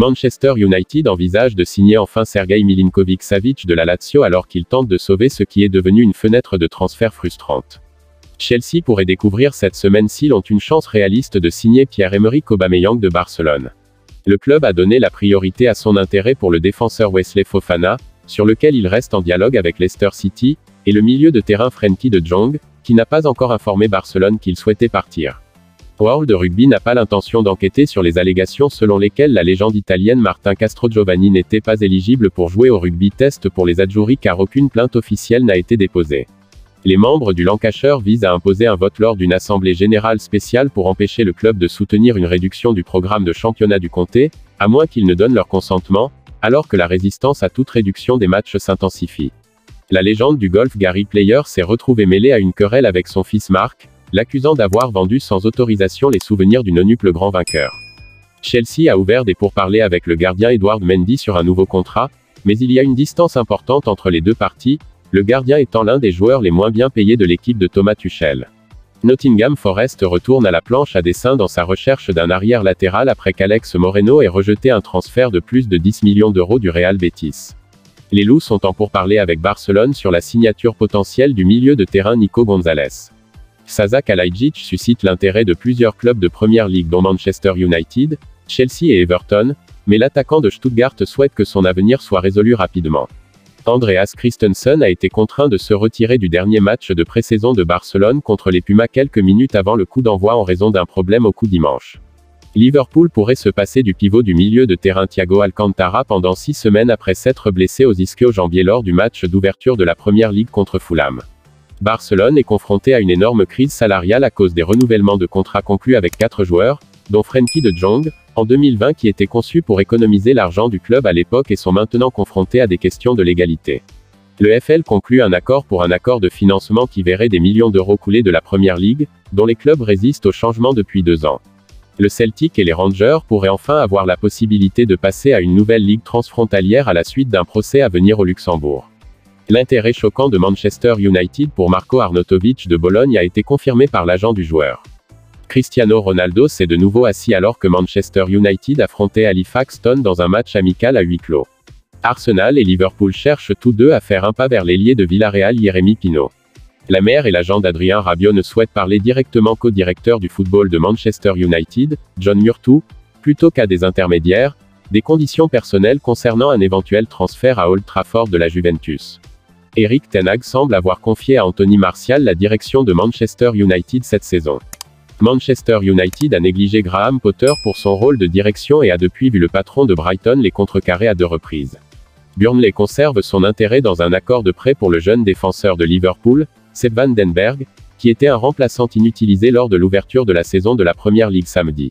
Manchester United envisage de signer enfin Sergej Milinkovic-Savic de la Lazio alors qu'il tente de sauver ce qui est devenu une fenêtre de transfert frustrante. Chelsea pourrait découvrir cette semaine s'ils ont une chance réaliste de signer Pierre-Emerick Aubameyang de Barcelone. Le club a donné la priorité à son intérêt pour le défenseur Wesley Fofana, sur lequel il reste en dialogue avec Leicester City, et le milieu de terrain Frenkie de Jong, qui n'a pas encore informé Barcelone qu'il souhaitait partir. World Rugby n'a pas l'intention d'enquêter sur les allégations selon lesquelles la légende italienne Martin Castrogiovanni n'était pas éligible pour jouer au rugby test pour les Azzurri car aucune plainte officielle n'a été déposée. Les membres du Lancashire visent à imposer un vote lors d'une assemblée générale spéciale pour empêcher le club de soutenir une réduction du programme de championnat du comté, à moins qu'ils ne donnent leur consentement, alors que la résistance à toute réduction des matchs s'intensifie. La légende du golf Gary Player s'est retrouvé mêlé à une querelle avec son fils Mark, l'accusant d'avoir vendu sans autorisation les souvenirs du nonuple grand vainqueur. Chelsea a ouvert des pourparlers avec le gardien Edouard Mendy sur un nouveau contrat, mais il y a une distance importante entre les deux parties, le gardien étant l'un des joueurs les moins bien payés de l'équipe de Thomas Tuchel. Nottingham Forest retourne à la planche à dessin dans sa recherche d'un arrière latéral après qu'Alex Moreno ait rejeté un transfert de plus de 10 millions d'euros du Real Betis. Les Loups sont en pourparlers avec Barcelone sur la signature potentielle du milieu de terrain Nico Gonzalez. Sasa Kalajdzic suscite l'intérêt de plusieurs clubs de Première Ligue dont Manchester United, Chelsea et Everton, mais l'attaquant de Stuttgart souhaite que son avenir soit résolu rapidement. Andreas Christensen a été contraint de se retirer du dernier match de pré-saison de Barcelone contre les Pumas quelques minutes avant le coup d'envoi en raison d'un problème au cou dimanche. Liverpool pourrait se passer du pivot du milieu de terrain Thiago Alcantara pendant 6 semaines après s'être blessé aux ischio-jambiers lors du match d'ouverture de la Première Ligue contre Fulham. Barcelone est confronté à une énorme crise salariale à cause des renouvellements de contrats conclus avec 4 joueurs, dont Frenkie de Jong, en 2020 qui étaient conçus pour économiser l'argent du club à l'époque et sont maintenant confrontés à des questions de légalité. Le FL conclut un accord pour un accord de financement qui verrait des millions d'euros couler de la Première Ligue, dont les clubs résistent au changement depuis 2 ans. Le Celtic et les Rangers pourraient enfin avoir la possibilité de passer à une nouvelle ligue transfrontalière à la suite d'un procès à venir au Luxembourg. L'intérêt choquant de Manchester United pour Marco Arnautovic de Bologne a été confirmé par l'agent du joueur. Cristiano Ronaldo s'est de nouveau assis alors que Manchester United affrontait Halifax Town dans un match amical à huis clos. Arsenal et Liverpool cherchent tous deux à faire un pas vers l'ailier de Villarreal Jérémy Pino. La mère et l'agent d'Adrien Rabiot ne souhaitent parler directement qu'au directeur du football de Manchester United, John Murtough, plutôt qu'à des intermédiaires, des conditions personnelles concernant un éventuel transfert à Old Trafford de la Juventus. Erik ten Hag semble avoir confié à Anthony Martial la direction de Manchester United cette saison. Manchester United a négligé Graham Potter pour son rôle de direction et a depuis vu le patron de Brighton les contrecarrer à 2 reprises. Burnley conserve son intérêt dans un accord de prêt pour le jeune défenseur de Liverpool, Sepp van den Berg, qui était un remplaçant inutilisé lors de l'ouverture de la saison de la Première Ligue samedi.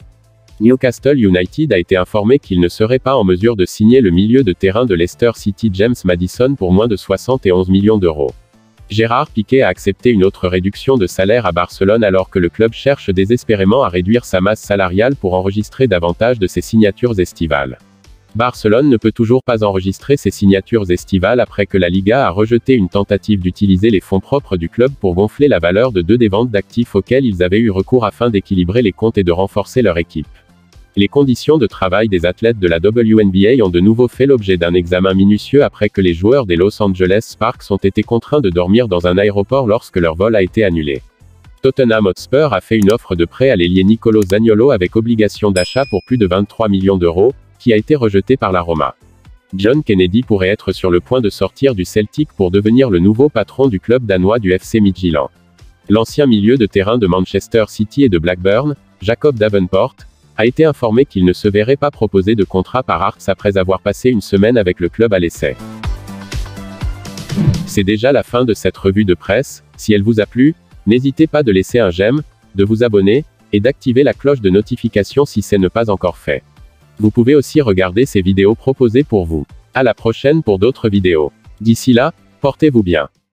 Newcastle United a été informé qu'il ne serait pas en mesure de signer le milieu de terrain de Leicester City James Maddison pour moins de 71 millions d'euros. Gérard Piqué a accepté une autre réduction de salaire à Barcelone alors que le club cherche désespérément à réduire sa masse salariale pour enregistrer davantage de ses signatures estivales. Barcelone ne peut toujours pas enregistrer ses signatures estivales après que la Liga a rejeté une tentative d'utiliser les fonds propres du club pour gonfler la valeur de 2 des ventes d'actifs auxquelles ils avaient eu recours afin d'équilibrer les comptes et de renforcer leur équipe. Les conditions de travail des athlètes de la WNBA ont de nouveau fait l'objet d'un examen minutieux après que les joueurs des Los Angeles Sparks ont été contraints de dormir dans un aéroport lorsque leur vol a été annulé. Tottenham Hotspur a fait une offre de prêt à l'ailier Nicolo Zaniolo avec obligation d'achat pour plus de 23 millions d'euros, qui a été rejetée par la Roma. John Kennedy pourrait être sur le point de sortir du Celtic pour devenir le nouveau patron du club danois du FC Midtjylland. L'ancien milieu de terrain de Manchester City et de Blackburn, Jacob Davenport, a été informé qu'il ne se verrait pas proposer de contrat par Hearts après avoir passé une semaine avec le club à l'essai. C'est déjà la fin de cette revue de presse. Si elle vous a plu, n'hésitez pas de laisser un j'aime, de vous abonner, et d'activer la cloche de notification si ce n'est pas encore fait. Vous pouvez aussi regarder ces vidéos proposées pour vous. À la prochaine pour d'autres vidéos. D'ici là, portez-vous bien.